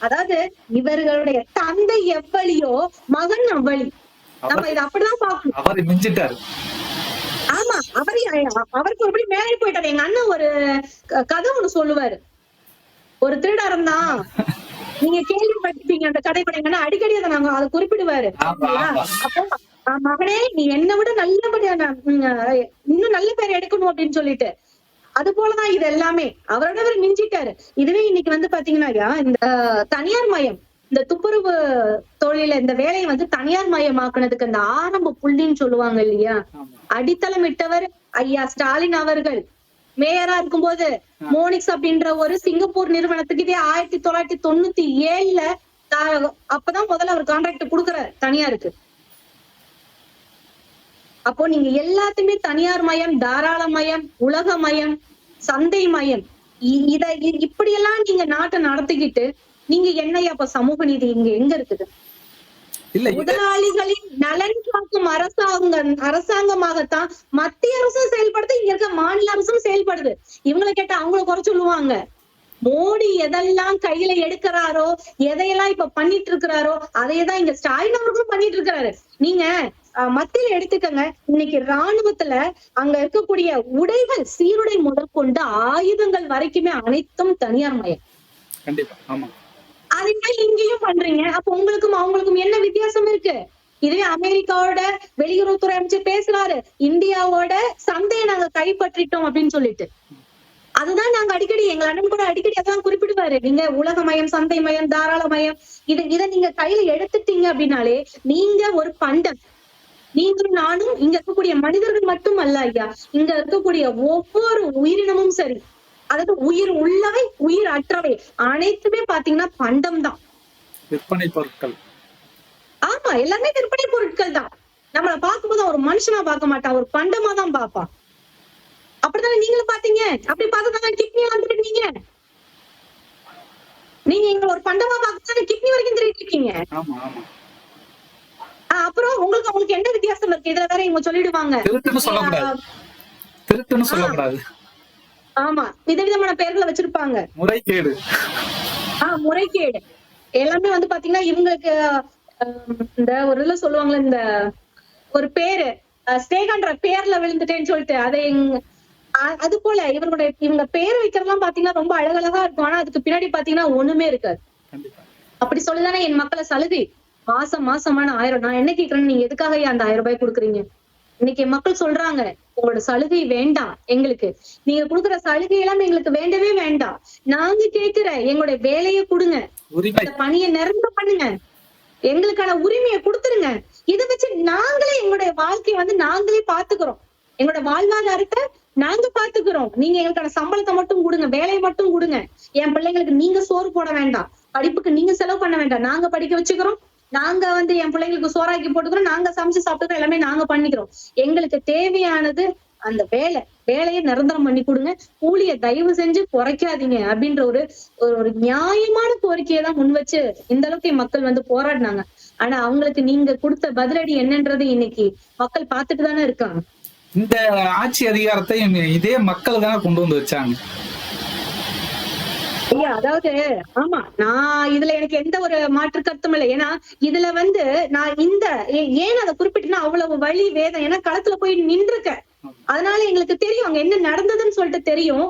அதாவது இவர்களுடைய தந்தை எவ்வளியோ மகன் அவ்வளி. நம்ம இதை அப்படிதான் பாக்கணும். அவர் மிஞ்சிட்டாரு. ஆமா, அவருக்கு எப்படி மேலே போயிட்டாரு. எங்க அண்ணன் ஒரு கதை ஒண்ணு சொல்லுவாரு. ஒரு திருடா இருந்தான், நீங்க கேள்விப்பட்டிருப்பீங்க அந்த கதைப்படைங்கன்னா அடிக்கடி அதை நாங்க அதை குறிப்பிடுவாரு. அப்போ மகனே நீ என்னை விட நல்லபடியா இன்னும் நல்ல பேர் எடுக்கணும் அப்படின்னு சொல்லிட்டு, அது போலதான் இது எல்லாமே. அவரோட மிஞ்சிட்டாரு. இதுவே இன்னைக்கு வந்து பாத்தீங்கன்னா இந்த தனியார் மயம், இந்த துப்புரவு தொழில இந்த வேலையை வந்து தனியார் மயமாக்குனதுக்கு அந்த ஆரம்ப புள்ளின்னு சொல்லுவாங்க இல்லையா, அடித்தளமிட்டவர் ஐயா ஸ்டாலின் அவர்கள். மேயரா இருக்கும்போது மோனிக்ஸ் அப்படின்ற ஒரு சிங்கப்பூர் நிறுவனத்துக்கு இதே 1997ல அப்பதான் முதல்ல அவர் கான்ட்ராக்ட் கொடுக்குறாரு தனியாருக்கு. அப்போ நீங்க எல்லாத்தையுமே தனியார் மயம், தாராள மயம், உலக மயம், சந்தை மயம், இப்படியெல்லாம் நீங்க நாட்டை நடத்திக்கிட்டு நீங்க என்னையா அப்ப சமூக நீதி இங்க எங்க இருக்குது? முதலாளிகளின் நலன் காக்கும் அரசாங்கமாகத்தான் மத்திய அரசும் செயல்படுது, இங்க இருக்க மாநில அரசும் செயல்படுது. இவங்களை கேட்டா அவங்கள குறை சொல்லுவாங்க. மோடி எதெல்லாம் கையில எடுக்கிறாரோ, எதையெல்லாம் இப்ப பண்ணிட்டு இருக்கிறாரோ அதையதான் இங்க ஸ்டாலின் அவர்களும் பண்ணிட்டு இருக்கிறாரு. நீங்க மத்தியில எடுத்துக்கங்க, இன்னைக்கு ராணுவத்துல அங்க இருக்கக்கூடிய உடைகள், சீருடை முதற்கொண்டு ஆயுதங்கள் வரைக்குமே அனைத்தும் தனியார் மயம். கண்டிப்பா, ஆமா. அதே மாதிரி இங்கேயும் பண்றீங்க. அப்ப உங்களுக்கும் அவங்களுக்கும் என்ன வித்தியாசம் இருக்கு? இதுவே அமெரிக்காவோட வெளியுறவுத்துறை அமைச்சர் பேசுறாரு, இந்தியாவோட சந்தையை நாங்க கைப்பற்றிட்டோம் அப்படின்னு சொல்லிட்டு. அதுதான் நாங்க அடிக்கடி எங்க அண்ணன் கூட அடிக்கடி அதான் குறிப்பிடுவாரு. நீங்க உலக மயம், சந்தை மயம், தாராள மயம், இதை நீங்க கையில எடுத்துட்டீங்க அப்படின்னாலே நீங்க ஒரு பண்டம். நீங்களும் நானும் இங்க இருக்கக்கூடிய மனிதர்கள் மட்டும் அல்ல ஐயா, இங்க இருக்கக்கூடிய ஒவ்வொரு உயிரினமும் சரி, அதாவது உயிர் உள்ளவை உயிர் அற்றவை அனைத்துமே பாத்தீங்கன்னா பண்டம் தான், விற்பனை பொருட்கள். ஆமா, எல்லாமே விற்பனை பொருட்கள் தான். நம்மள பார்க்கும்போது ஒரு மனுஷனா பார்க்க மாட்டான், ஒரு பண்டமா தான் பார்ப்பான். அப்படித்தானே நீங்களும் பாத்தீங்க? அப்படி பார்த்துதான் கிட்னி வந்துருக்கீங்க. நீங்க இங்க ஒரு பண்டமா பார்த்து கிட்னி வரைக்கும் திருட்டு இருக்கீங்க. அப்புறம் உங்களுக்கு என்ன வித்தியாசம் இருக்கு? இதுல வேற இவங்க சொல்லிடுவாங்க திருட்டுன்னு சொல்லக்கூடாது. ஆமா, விதவிதமான பெயர்களை வச்சிருப்பாங்க. முறைகேடு, முறைகேடு எல்லாமே வந்து பாத்தீங்கன்னா இவங்களுக்கு இந்த ஒரு இதுல சொல்லுவாங்களே, இந்த ஒரு பேரு ஸ்டேகான்ற பேர்ல விழுந்துட்டேன்னு சொல்லிட்டு அதை அது போல இவங்க பேர் வைக்கிறதெல்லாம் பாத்தீங்கன்னா ரொம்ப அழகழகா இருக்கும். ஆனா அதுக்கு பின்னாடி பாத்தீங்கன்னா ஒண்ணுமே இருக்காது. அப்படி சொல்லிதானே என் மக்களை சலுகை மாசமான 1000. நான் என்ன கேக்குறேன்னு, நீங்க எதுக்காக அந்த 1000 ரூபாய் கொடுக்குறீங்க? இன்னைக்கு மக்கள் சொல்றாங்க, உங்களோட சலுகை வேண்டாம் எங்களுக்கு, நீங்க கொடுக்குற சலுகை எல்லாம் எங்களுக்கு வேண்டவே வேண்டாம். நாங்க கேக்குற எங்களுடைய வேலையை கொடுங்க, பணியை நிரம்ப பண்ணுங்க, எங்களுக்கான உரிமையை கொடுத்துருங்க. இதை வச்சு நாங்களே எங்களுடைய வாழ்க்கையை வந்து நாங்களே பாத்துக்கிறோம், எங்களோட வாழ்வாதாரத்தை நாங்க பாத்துக்கிறோம். நீங்க எங்களுக்கான சம்பளத்தை மட்டும் கொடுங்க, வேலையை மட்டும் கொடுங்க. என் பிள்ளைங்களுக்கு நீங்க சோறு போட வேண்டாம், படிப்புக்கு நீங்க செலவு பண்ண வேண்டாம், நாங்க படிக்க வச்சுக்கிறோம், நாங்க வந்து என் பிள்ளைங்களுக்கு சோறாக்கி போட்டுக்கிறோம், நாங்க சமைச்சு சாப்பிட்டுக்கிறோம், எல்லாமே நாங்க பண்ணிக்கிறோம். எங்களுக்கு தேவையானது அந்த வேலையை நிரந்தரம் பண்ணி கொடுங்க, கூலிய தயவு செஞ்சு குறைக்காதீங்க அப்படின்ற ஒரு நியாயமான கோரிக்கையை தான் முன் வச்சு இந்த அளவுக்கு மக்கள் வந்து போராடினாங்க. ஆனா அவங்களுக்கு நீங்க கொடுத்த பதிலடி என்னன்றது இன்னைக்கு மக்கள் பார்த்துட்டு தானே இருக்காங்க. இந்த ஆட்சி அதிகாரத்தை இதே மக்கள் தானே கொண்டு வந்து வச்சாங்க. அதாவது ஆமா, நான் இதுல எனக்கு எந்த ஒரு மாற்று கருத்தும் இல்லை. ஏன்னா இதுல வந்து நான் ஏன் அதை குறிப்பிட்டேன்னா, அவ்வளவு வலி வேதம், ஏன்னா களத்துல போய் நின்றுருக்கேன். அதனால எங்களுக்கு தெரியும் அங்க என்ன நடந்ததுன்னு சொல்லிட்டு தெரியும்.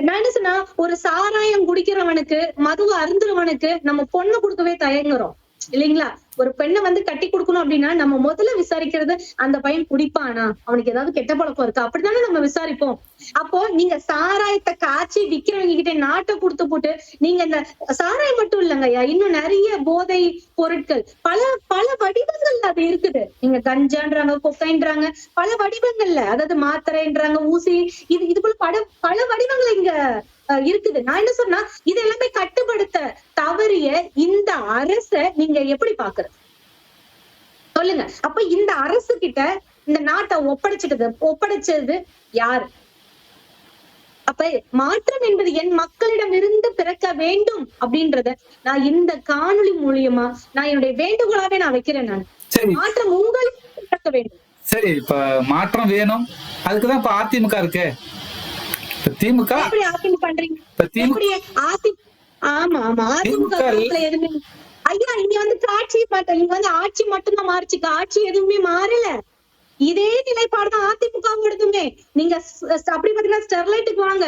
நான் என்ன சொன்னா, ஒரு சாராயம் குடிக்கிறவனுக்கு, மதுவை அருந்துறவனுக்கு நம்ம பொண்ணு கொடுக்கவே தயங்குறோம் இல்லைங்களா? ஒரு பெண்ணை வந்து கட்டி கொடுக்கணும் அப்படின்னா நம்ம முதல்ல விசாரிக்கிறது, அந்த பையன் குடிப்பானா, அவனுக்கு ஏதாவது கெட்ட பழக்கம் இருக்கா, அப்படித்தானே நம்ம விசாரிப்போம். அப்போ நீங்க சாராயத்தை காய்ச்சி விக்கிறவங்க கிட்ட நாட்டை கொடுத்து போட்டு, நீங்க இந்த சாராயம் மட்டும் இல்லைங்கய்யா, இன்னும் நிறைய போதை பொருட்கள் பல வடிவங்கள்ல அது இருக்குது. நீங்க கஞ்சான்றாங்க, கொக்கைன்றாங்க, பல வடிவங்கள்ல, அதாவது மாத்திரைன்றாங்க, ஊசி, இது போல பல வடிவங்கள் இங்க இருக்குது. நான் என்ன சொன்னா, இது எல்லாமே கட்டுப்படுத்த தவறிய இந்த அரச நீங்க எப்படி பாக்குறது சொல்லுங்க. அப்ப இந்த அரசு கிட்ட இந்த நாட்டை ஒப்படைச்சது யாரு? அப்ப மாற்றம் என்பது என் மக்களிடம் இருந்து பிறக்க வேண்டும் அப்படின்றத நான் இந்த காணொளி மூலியமா நான் என்னுடைய வேண்டுகோளாவே நான் வைக்கிறேன். நான் மாற்றம் உங்களுக்கு பிறக்க வேண்டும். சரி, இப்ப மாற்றம் வேணும், அதுக்குதான் இப்ப அதிமுக இருக்கு. திமுக எப்படி அதிமுக பண்றீங்க? ஆமா ஆமா அதிமுக திமுக காலத்துல எதுவுமே ஐயா இங்க வந்து காட்சி மட்டும் இங்க வந்து ஆட்சி மட்டும்தான் மாறுச்சு, காட்சி எதுவுமே மாறல. இதே நிலைப்பாடுதான் அதிமுகவோடதுமே. நீங்க அப்படி பாத்தீங்கன்னா ஸ்டெர்லைட்டுக்கு வாங்க,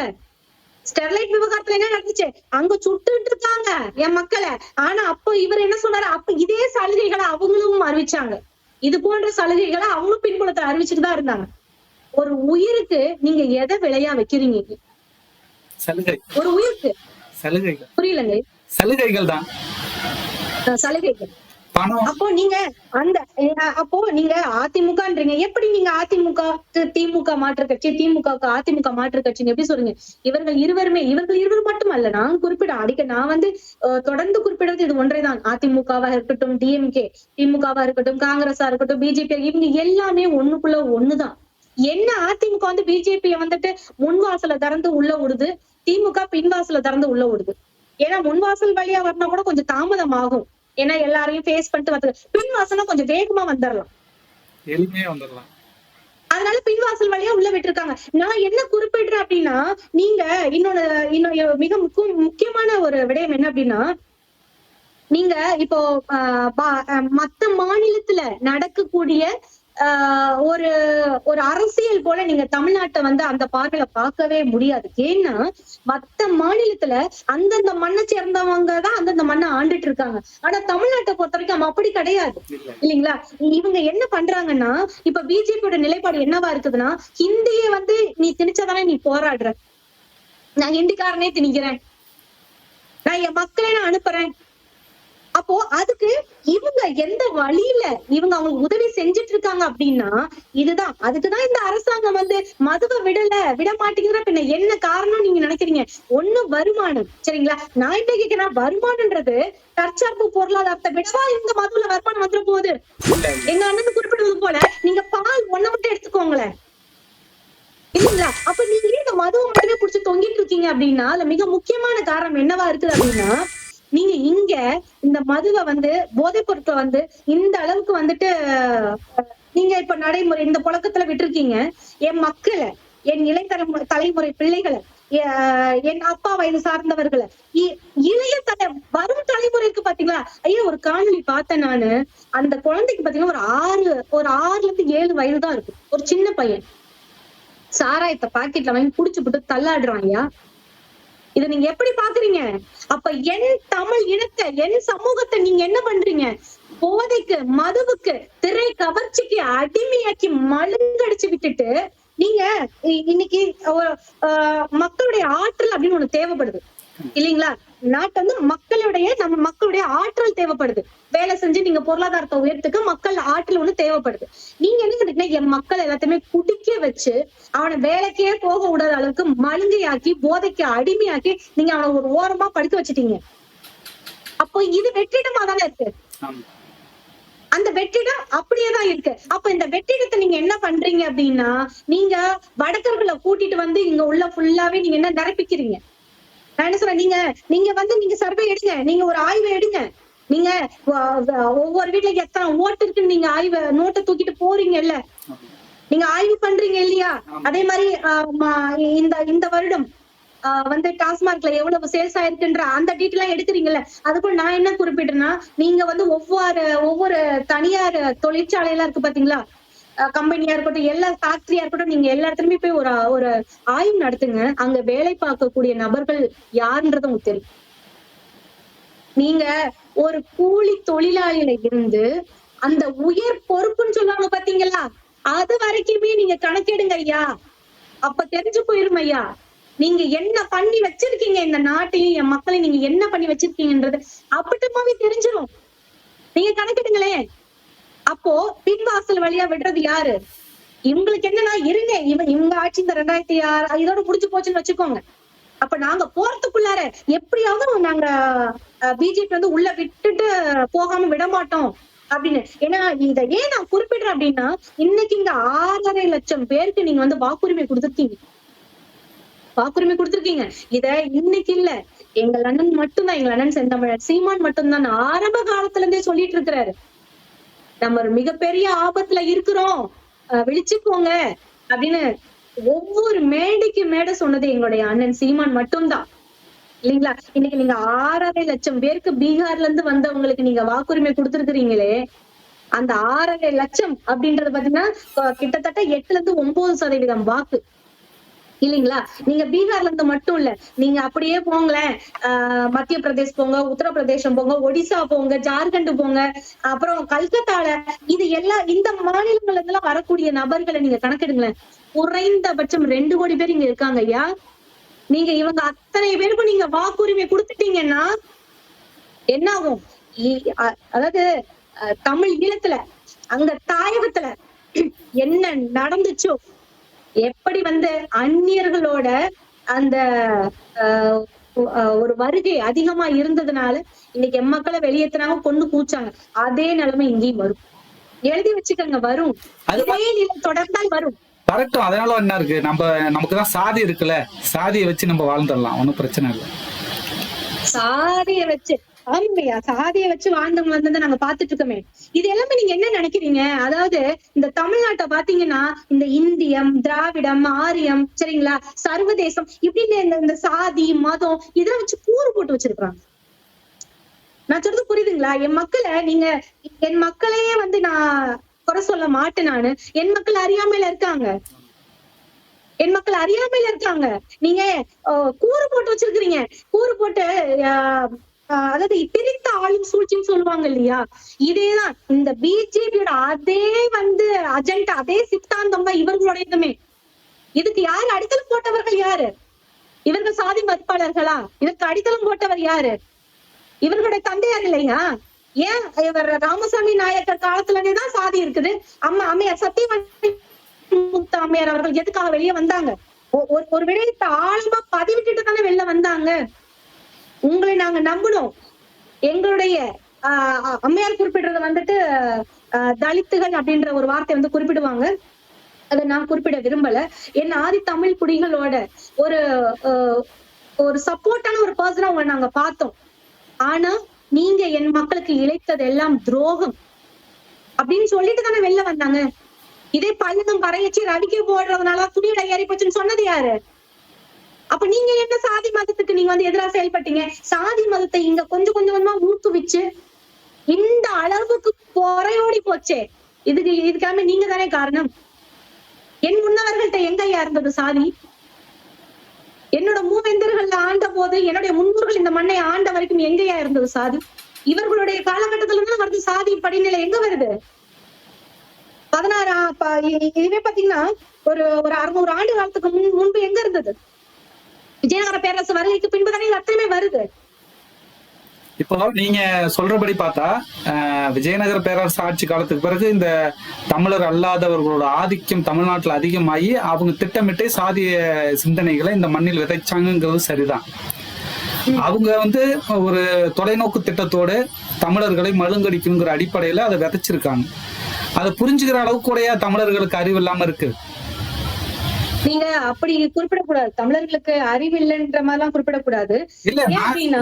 ஸ்டெர்லைட் விவகாரத்துல என்ன நடந்துச்சு, அங்க சுட்டுட்டு இருக்காங்க என் மக்களை. ஆனா அப்ப இவர் என்ன சொன்னாரு, அப்ப இதே சலுகைகளை அவங்களும் அறிவிச்சாங்க, இது போன்ற சலுகைகளை அவங்களும் பின்புலத்தை அறிவிச்சுட்டு தான் இருந்தாங்க. ஒரு உயிருக்கு நீங்க எதை விலையா வைக்கிறீங்க? சலுகை, ஒரு உயிருக்கு சலுகைகள், புரியலங்க. சலுகைகள் தான், சலுகைகள். பணம். அப்போ நீங்க அந்த அப்போ நீங்க அதிமுகன்றீங்க, எப்படி நீங்க அதிமுகவுக்கு திமுக மாற்று கட்சி, திமுகவுக்கு அதிமுக மாற்று கட்சின்னு எப்படி சொல்றீங்க? இவர்கள் இருவர் மட்டுமல்ல, நான் குறிப்பிட நான் வந்து தொடர்ந்து குறிப்பிடுறது இது ஒன்றைதான். அதிமுகவா இருக்கட்டும், டிஎம்கே, திமுகவா இருக்கட்டும், காங்கிரஸா இருக்கட்டும், பிஜேபி, இவங்க எல்லாமே ஒண்ணுக்குள்ள ஒண்ணுதான். என்ன அதிமுக வந்து பிஜேபியை வந்துட்டு முன்வாசல திறந்து உள்ள விடுது, திமுக பின்வாசல திறந்து உள்ள விடுது. ஏன்னா முன்வாசல் வழியா வரணும் கூட கொஞ்சம் தாமதம் ஆகும், ஏன்னா எல்லாரையும் ஃபேஸ் பண்ணிட்டு வந்து. பின்வாசல்னா கொஞ்சம் வேகமா வந்துடலாம், எளிமையா வந்துடலாம். அதனால பின்வாசல் வழியா உள்ள விட்டுருக்காங்க. நான் என்ன குறிப்பிடுறேன் அப்படின்னா, நீங்க இன்னொன்னு மிக முக்கியமான ஒரு விடயம் என்ன அப்படின்னா, நீங்க இப்போ மத்த மாநிலத்துல நடக்கக்கூடிய ஒரு ஒரு அரசியல் போல நீங்க தமிழ்நாட்டை வந்து அந்த பார்வையில பார்க்கவே முடியாது. ஏன்னா மத்த மாநிலத்துல அந்தந்த மண்ணை சேர்ந்தவங்க தான் அந்தந்த மண்ணை ஆண்டுட்டு இருக்காங்க. ஆனா தமிழ்நாட்டை பொறுத்த வரைக்கும் அப்படி கிடையாது இல்லைங்களா? இவங்க என்ன பண்றாங்கன்னா, இப்ப பிஜேபியோட நிலைப்பாடு என்னவா இருக்குதுன்னா, ஹிந்தியை வந்து நீ திணிச்சாதானே நீ போராடுற, நான் ஹிந்திக்காரனே திணிக்கிறேன், நான் என் மக்களை நான் அனுப்புறேன். அப்போ அதுக்கு இவங்க எந்த வழியில இவங்க அவங்களுக்கு உதவி செஞ்சுட்டு இருக்காங்க அப்படின்னா, அதுக்குதான் இந்த அரசாங்கம் வந்து மதுவை விட மாட்டேங்கிற. பின்ன என்ன காரணம் நீங்க நினைக்கிறீங்க? ஒண்ணு வருமானம், சரிங்களா? நான் என்ன கேட்கிறேன், வருமானம்ன்றது தற்சார்பு பொருளாதாரத்தை விடவா இந்த மதுவுல வருமானம் வந்துட போகுது? எங்க அண்ணன் குறிப்பிடுவது போல நீங்க பால் ஒண்ணு மட்டும் எடுத்துக்கோங்களேன் இல்லைங்களா? அப்ப நீங்க இந்த மதுவை மட்டுமே குடிச்சு தொங்கிட்டு இருக்கீங்க அப்படின்னா, அதுல மிக முக்கியமான காரணம் என்னவா இருக்குது அப்படின்னா, நீங்க இங்க இந்த மதுவை வந்து போதைப் பொருட்களை வந்து இந்த அளவுக்கு வந்துட்டு நீங்க இப்ப நடைமுறை இந்த புழக்கத்துல விட்டுருக்கீங்க. என் மக்களை, என் தலைமுறை பிள்ளைகளை, என் அப்பா வயது சார்ந்தவர்களை, இளைய வரும் தலைமுறைக்கு பாத்தீங்களா? ஐயா ஒரு காணொலி பார்த்தேன் நானு, அந்த குழந்தைக்கு பாத்தீங்கன்னா ஒரு 6 to 7 வயதுதான் இருக்கு, ஒரு சின்ன பையன் சாராயத்தை பாக்கெட்ல வாங்கி குடிச்சு போட்டு தள்ளாடுறான். ஐயா இதை நீங்க எப்படி பாக்குறீங்க? அப்ப என் தமிழ் இனத்தை, என் சமூகத்தை நீங்க என்ன பண்றீங்க? போதைக்கு, மதுவுக்கு, திரை கவர்ச்சிக்கு அடிமையாக்கி மழுங்கடிச்சு விட்டுட்டு நீங்க இன்னைக்கு மக்களுடைய ஆற்றல் அப்படின்னு ஒண்ணு தேவைப்படுது இல்லைங்களா? நாட்டு வந்து நம்ம மக்களுடைய ஆற்றல் தேவைப்படுது. வேலை செஞ்சு நீங்க பொருளாதாரத்தை உயர்த்துக்கு மக்கள் ஆற்றல் ஒண்ணு தேவைப்படுது. நீங்க என்ன சொல்றீங்கன்னா, என் மக்கள் எல்லாத்தையுமே குடிக்க வச்சு அவனை வேலைக்கே போக விடாத அளவுக்கு மழுங்கையாக்கி, போதைக்கு அடிமையாக்கி நீங்க அவனை ஒரு ஓரமா படுக்க வச்சுட்டீங்க. அப்போ இது வெற்றிடமா தானே இருக்கு, அந்த வெற்றிடம் அப்படியேதான் இருக்கு. அப்ப இந்த வெற்றிடத்தை நீங்க என்ன பண்றீங்க அப்படின்னா, நீங்க வடக்கர்களை கூட்டிட்டு வந்து இங்க உள்ள ஃபுல்லாவே நீங்க என்ன நிரப்பிக்கிறீங்க. நான் என்ன சொல்றேன், நீங்க வந்து நீங்க சர்வே எடுங்க, நீங்க ஒரு ஆய்வு எடுங்க, நீங்க ஒவ்வொரு வீட்டுல எத்தனை ஓட்டு இருக்குன்னு நீங்க ஆய்வு நோட்டை தூக்கிட்டு போறீங்கல்ல, நீங்க ஆய்வு பண்றீங்க இல்லையா? அதே மாதிரி இந்த வருடம் வந்து டாஸ்மார்க்ல எவ்வளவு சேல்ஸ் ஆயிருக்குன்ற அந்த டீட்டெயிலாம் எடுக்கிறீங்கல்ல. அதுக்குள்ள நான் என்ன குறிப்பிட்டேன்னா, நீங்க வந்து ஒவ்வொரு தனியார் தொழிற்சாலையெல்லாம் இருக்கு பாத்தீங்களா, கம்பெனியா இருக்கட்டும், எல்லா ஃபேக்டரியா இருக்கட்டும், நீங்க எல்லா இடத்துலயுமே போய் ஒரு ஆய்வு நடத்துங்க. அங்க வேலை பார்க்கக்கூடிய நபர்கள் யாருன்றது உங்களுக்கு தெரியும். நீங்க ஒரு கூலி தொழிலாளியில இருந்து அந்த உயர் பொறுப்புன்னு சொல்லுவாங்க பாத்தீங்களா, அது வரைக்குமே நீங்க கணக்கெடுங்க ஐயா. அப்ப தெரிஞ்சு போயிரும் ஐயா, நீங்க என்ன பண்ணி வச்சிருக்கீங்க, இந்த நாட்டையும் என் மக்களையும் நீங்க என்ன பண்ணி வச்சிருக்கீங்கன்றது அப்பட்டமாவே தெரிஞ்சிடும். நீங்க கணக்கெடுங்களேன். அப்போ பின்வாசல் வழியா விடுறது யாரு? இவங்களுக்கு என்னன்னா, இருங்க இவங்க ஆட்சி இந்த 2006 இதோட முடிச்சு போச்சுன்னு வச்சுக்கோங்க. அப்ப நாங்க போறதுக்குள்ளார எப்படியாவது நாங்க பிஜேபி வந்து உள்ள விட்டுட்டு போகாம விட மாட்டோம் அப்படின்னு. ஏன்னா இத ஏன் நான் குறிப்பிடுறேன் அப்படின்னா, இன்னைக்கு இங்க 6.5 லட்சம் பேருக்கு நீங்க வந்து வாக்குரிமை கொடுத்துருக்கீங்க. இத இன்னைக்கு இல்ல, எங்கள் அண்ணன் மட்டும்தான், எங்கள் அண்ணன் செந்தமிழர் சீமான் மட்டும்தான் ஆரம்ப காலத்துல இருந்தே சொல்லிட்டு இருக்கிறாரு, நம்ம ஒரு மிகப்பெரிய ஆபத்துல இருக்கிறோம், விழிச்சுக்கோங்க அப்படின்னு ஒவ்வொரு மேடைக்கு மேடை சொன்னது எங்களுடைய அண்ணன் சீமான் மட்டும்தான். இல்லைங்களா? இன்னைக்கு நீங்க 6.5 லட்சம் பேருக்கு பீகார்ல இருந்து வந்தவங்களுக்கு நீங்க வாக்குரிமை கொடுத்திருக்கிறீங்களே, அந்த 6.5 லட்சம் அப்படின்றது பாத்தீங்கன்னா கிட்டத்தட்ட 8ல இருந்து 9% வாக்கு இல்லைங்களா? நீங்க பீகார்ல இருந்து மட்டும் இல்ல, நீங்க அப்படியே போங்களேன், மத்திய பிரதேஷ் போங்க, உத்தரப்பிரதேசம் போங்க, ஒடிசா போங்க, ஜார்க்கண்ட் போங்க, அப்புறம் கல்கத்தால இது எல்லாம் இந்த மாநிலங்கள்ல இருந்தெல்லாம் வரக்கூடிய நபர்களை நீங்க கணக்கெடுங்களேன். குறைந்தபட்சம் 2 கோடி பேர் இங்க இருக்காங்க ஐயா. நீங்க இவங்க அத்தனை பேருக்கும் நீங்க வாக்குரிமை கொடுத்துட்டீங்கன்னா என்ன ஆகும்? அதாவது தமிழ் ஈழத்துல அங்க தாயகத்துல என்ன நடந்துச்சோ, எப்படி வந்து அந்நியர்களோட அந்த ஒரு வருகை அதிகமா இருந்ததுனால இன்னைக்கு எம்மக்களை வெளியேத்துனாங்க, கொண்டு கூச்சாங்க. அதே நிலைமை இங்கேயும் வரும். எழுதி வச்சுக்கோங்க, வரும். அதே நிலை தொடர்ந்தால் வரும். கரெக்டும். அதனால என்ன இருக்கு, நமக்குதான் சாதி இருக்குல்ல, சாதியை வச்சு நம்ம வாழ்ந்துடலாம், ஒன்னும் பிரச்சனை இல்லை. சாதியை வச்சு ஆமையா, சாதியை வச்சு வாழ்ந்தவங்க வந்து நாங்க பாத்துட்டு இருக்கோமே. இது எல்லாமே நீங்க என்ன நினைக்கிறீங்க? அதாவது இந்த தமிழ்நாட்டை பாத்தீங்கன்னா இந்த இந்தியம், திராவிடம், ஆரியம், சரிங்களா, சர்வதேசம் இப்படின்னு இந்த சாதி மதம் இதெல்லாம் வச்சு கூறு போட்டு வச்சிருக்காங்க. நான் சொல்றது புரியுதுங்களா? என் மக்களையே வந்து நான் குறை சொல்ல மாட்டேன். நானு என் மக்கள் அறியாமையில இருக்காங்க, என் மக்கள் அறியாமையில இருக்காங்க. நீங்க கூறு போட்டு வச்சிருக்கிறீங்க. கூறு போட்டு அதாவது பிரித்த ஆளும் சூழ்ச்சின்னு சொல்லுவாங்க இல்லையா? இதேதான் இந்த பிஜேபியோட அதே வந்து அஜெண்டா, அதே சித்தாந்தம் தான் இவர்களுடையதுமே. இதுக்கு யாரு அடித்தளம் போட்டவர்கள்? யாரு? இவர்கள் சாதி மறுப்பாளர்களா? இதற்கு அடித்தளம் போட்டவர் யாரு? இவர்களுடைய தந்தையார் இல்லையா? ஏன் இவர் ராமசாமி நாயக்கர் காலத்துல இருந்தேதான் சாதி இருக்குது. அம்மையார் சத்தியவதி முத்து அம்மையார் அவர்கள் எதுக்காக வெளியே வந்தாங்க? ஒரு விடயத்தை ஆழமா பதிவிட்டுட்டு தானே வெளில வந்தாங்க. உங்களை நாங்க நம்பணும். எங்களுடைய அம்மையார் குறிப்பிடுறத வந்துட்டு தலித்துகள் அப்படின்ற ஒரு வார்த்தை வந்து குறிப்பிடுவாங்க. அதை நான் குறிப்பிட விரும்பல. என் ஆதி தமிழ் குடிகளோட ஒரு சப்போர்ட்டான ஒரு பர்சனா உங்களை நாங்க பார்த்தோம். ஆனா நீங்க என் மக்களுக்கு இழைத்தது எல்லாம் துரோகம் அப்படின்னு சொல்லிட்டு தானே வெளில வந்தாங்க. இதே பள்ளம் கரையச்சி ரவிக்க போடுறதுனால துணியோட ஏறி போச்சுன்னு சொன்னது யாரு? அப்ப நீங்க என்ன சாதி மதத்துக்கு நீங்க வந்து எதிராக செயல்பட்டீங்க? சாதி மதத்தை இங்க கொஞ்சம் கொஞ்சமா ஊக்குவிச்சு இந்த அளவுக்கு குறையோடி போச்சே, இதுக்காக நீங்க தானே காரணம். என் முன்னவர்கள்ட்ட எங்கயா இருந்தது சாதி? என்னோட மூவேந்தர்கள் ஆண்ட போது, என்னுடைய முன்னோர்கள் இந்த மண்ணை ஆண்ட வரைக்கும் எங்கயா இருந்தது சாதி? இவர்களுடைய காலகட்டத்துல தான் வருது சாதி படிநிலை. எங்க வருது? 16 இதுவே பாத்தீங்கன்னா ஒரு 600 ஆண்டு காலத்துக்கு முன்பு எங்க இருந்தது? விஜயநகர பேரரசு வருகைக்கு பின்புதானே இது அத்தனையுமே வருது. இப்போ நீங்க சொல்றபடி பார்த்தா விஜயநகர பேரரசு ஆட்சி காலத்துக்கு பிறகு இந்த தமிழர் அல்லாதவர்களோட ஆதிக்கம் தமிழ்நாட்டுல அதிகமாகி அவங்க திட்டமிட்டு சாதிய சிந்தனைகளை இந்த மண்ணில் விதைச்சாங்கிறது சரிதான். அவங்க வந்து ஒரு தொலைநோக்கு திட்டத்தோடு தமிழர்களை மழுங்கடிக்கணுங்கிற அடிப்படையில அதை விதைச்சிருக்காங்க. அதை புரிஞ்சுக்கிற அளவுக்கு கூடயா தமிழர்களுக்கு அறிவு இல்லாம இருக்கு? நீங்க அப்படி குறிப்பிடக்கூடாது. தமிழர்களுக்கு அறிவு இல்லைன்ற மாதிரி எல்லாம் குறிப்பிடக்கூடாது. இல்ல,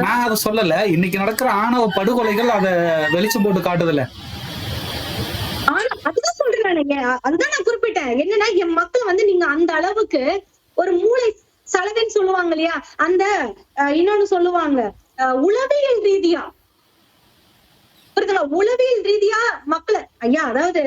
நான் அதை சொல்லல. இன்னைக்கு நடக்கிற ஆணவ படுகொலைகள் அத வெளிச்சம் போட்டு காட்டுதுல. அதுதான் சொல்றேன். அதுதான் நான் குறிப்பிட்டேன். என்னன்னா என் மக்கள் வந்து நீங்க அந்த அளவுக்கு ஒரு மூளை சலவைன்னு சொல்லுவாங்க இல்லையா, அந்த இன்னொன்னு சொல்லுவாங்க உளவியல் ரீதியா உளவியல் ரீதியா மக்களை ஐயா, அதாவது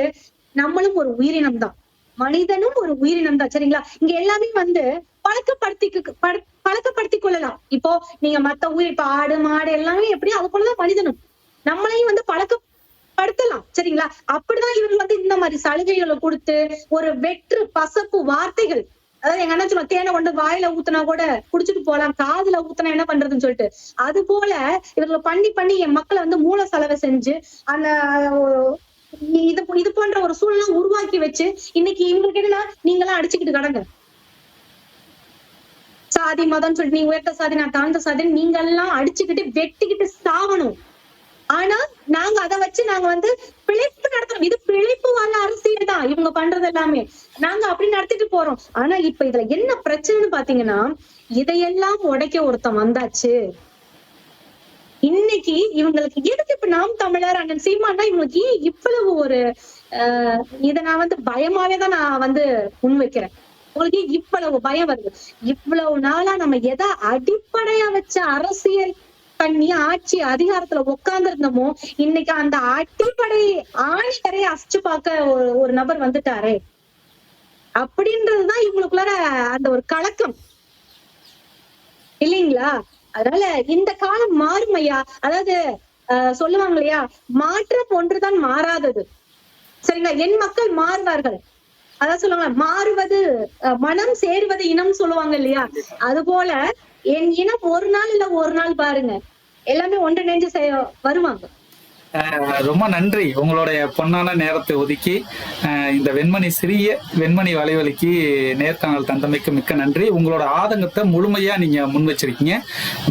நம்மளும் ஒரு உயிரினம் தான், மனிதனும் ஒரு உயிரினம் தான், சரிங்களா? இங்க எல்லாமே வந்து பழக்கப்படுத்திக் கொள்ளலாம். இப்போ நீங்க மத்த உயிர், இப்ப ஆடு மாடு எல்லாமே எப்படியும் அது போலதான் மனிதனும் நம்மளையும் வந்து பழக்கப்படுத்தலாம், சரிங்களா? அப்படிதான் இவங்க வந்து இந்த மாதிரி சலுகைகளை கொடுத்து ஒரு வெற்று பசப்பு வார்த்தைகள், அதாவது எங்க அண்ணா சொல்லுவாங்க, தேனை கொண்டு வாயில ஊத்துனா கூட குடிச்சிட்டு போலாம், காதுல ஊத்துனா என்ன பண்றதுன்னு சொல்லிட்டு, அது போல இவங்களை பண்ணி என் மக்களை வந்து மூல செலவை செஞ்சு அந்த இது போன்ற ஒரு சூழ்நிலை உருவாக்கி வச்சு இன்னைக்கு இவங்களுக்கு என்னன்னா நீங்க எல்லாம் அடிச்சுக்கிட்டு கடங்க, சாதி மதம் சொல்லிட்டு நீங்க உயர்த்த சாதி நான் தாழ்ந்த சாதி நீங்க எல்லாம் அடிச்சுக்கிட்டு வெட்டிக்கிட்டு சாவணும். ஆனா நாங்க அதை வச்சு நாங்க வந்து பிழைப்பு நடத்துறோம். இது பிழைப்பு வர அரசியல் தான் இவங்க பண்றது எல்லாமே, நாங்க அப்படி நடத்திட்டு போறோம். ஆனா இப்ப இதுல என்ன பிரச்சனைன்னு பாத்தீங்கன்னா, இதையெல்லாம் உடைக்க ஒருத்தன் வந்தாச்சு. இன்னைக்கு இவங்களுக்கு எதுக்கு இப்ப நாம் தமிழர் அண்ணன் சீமானா இவங்களுக்கு இவ்வளவு ஒரு இதை நான் வந்து பயமாவே தான் நான் வந்து முன்வைக்கிறேன். உங்களுக்கு இவ்வளவு பயம் வருது. இவ்வளவு நாளா நம்ம எதை அடிப்படையா வச்ச அரசியல் பண்ணி ஆட்சி அதிகாரத்துல உட்கார்ந்து இருந்தோமோ, இன்னைக்கு அந்த அடிப்படை ஆணிக்கரையை அசிச்சு பார்க்க ஒரு நபர் வந்துட்டாரே அப்படின்றதுதான் இவங்களுக்குள்ளார அந்த ஒரு கலக்கம் இல்லைங்களா? அதனால இந்த காலம் மாறும் ஐயா. அதாவது சொல்லுவாங்க இல்லையா, மாற்றம் ஒன்றுதான் மாறாதது. சரிங்களா? என் மக்கள் மாறுவார்கள். அதான் சொல்லுவாங்க, மாறுவது மனம் சேருவது இனம் சொல்லுவாங்க இல்லையா? அது போல என் இனம் ஒரு நாள் இல்ல ஒரு நாள் பாருங்க எல்லாமே ஒன்றிணைஞ்சு வருவாங்க. ரொம்ப நன்றி. உங்களுடைய பொன்னான நேரத்தை ஒதுக்கி இந்த சிறிய வெண்மணி வலைவலிக்கு நேர்காணல் தந்தமைக்கு மிக்க நன்றி. உங்களோட ஆதங்கத்தை முழுமையா நீங்க முன் வச்சிருக்கீங்க.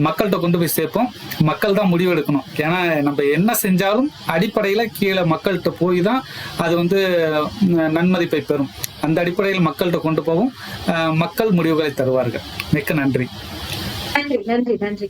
மக்கள்கிட்ட கொண்டு போய் சேர்ப்போம். மக்கள் தான் முடிவெடுக்கணும். ஏன்னா நம்ம என்ன செஞ்சாலும் அடிப்படையில கீழே மக்கள்கிட்ட போய் தான் அது நன்மதிப்பை பெறும். அந்த அடிப்படையில் மக்கள்கிட்ட கொண்டு போவோம். மக்கள் முடிவுகளை தருவார்கள். மிக்க நன்றி. நன்றி நன்றி நன்றி.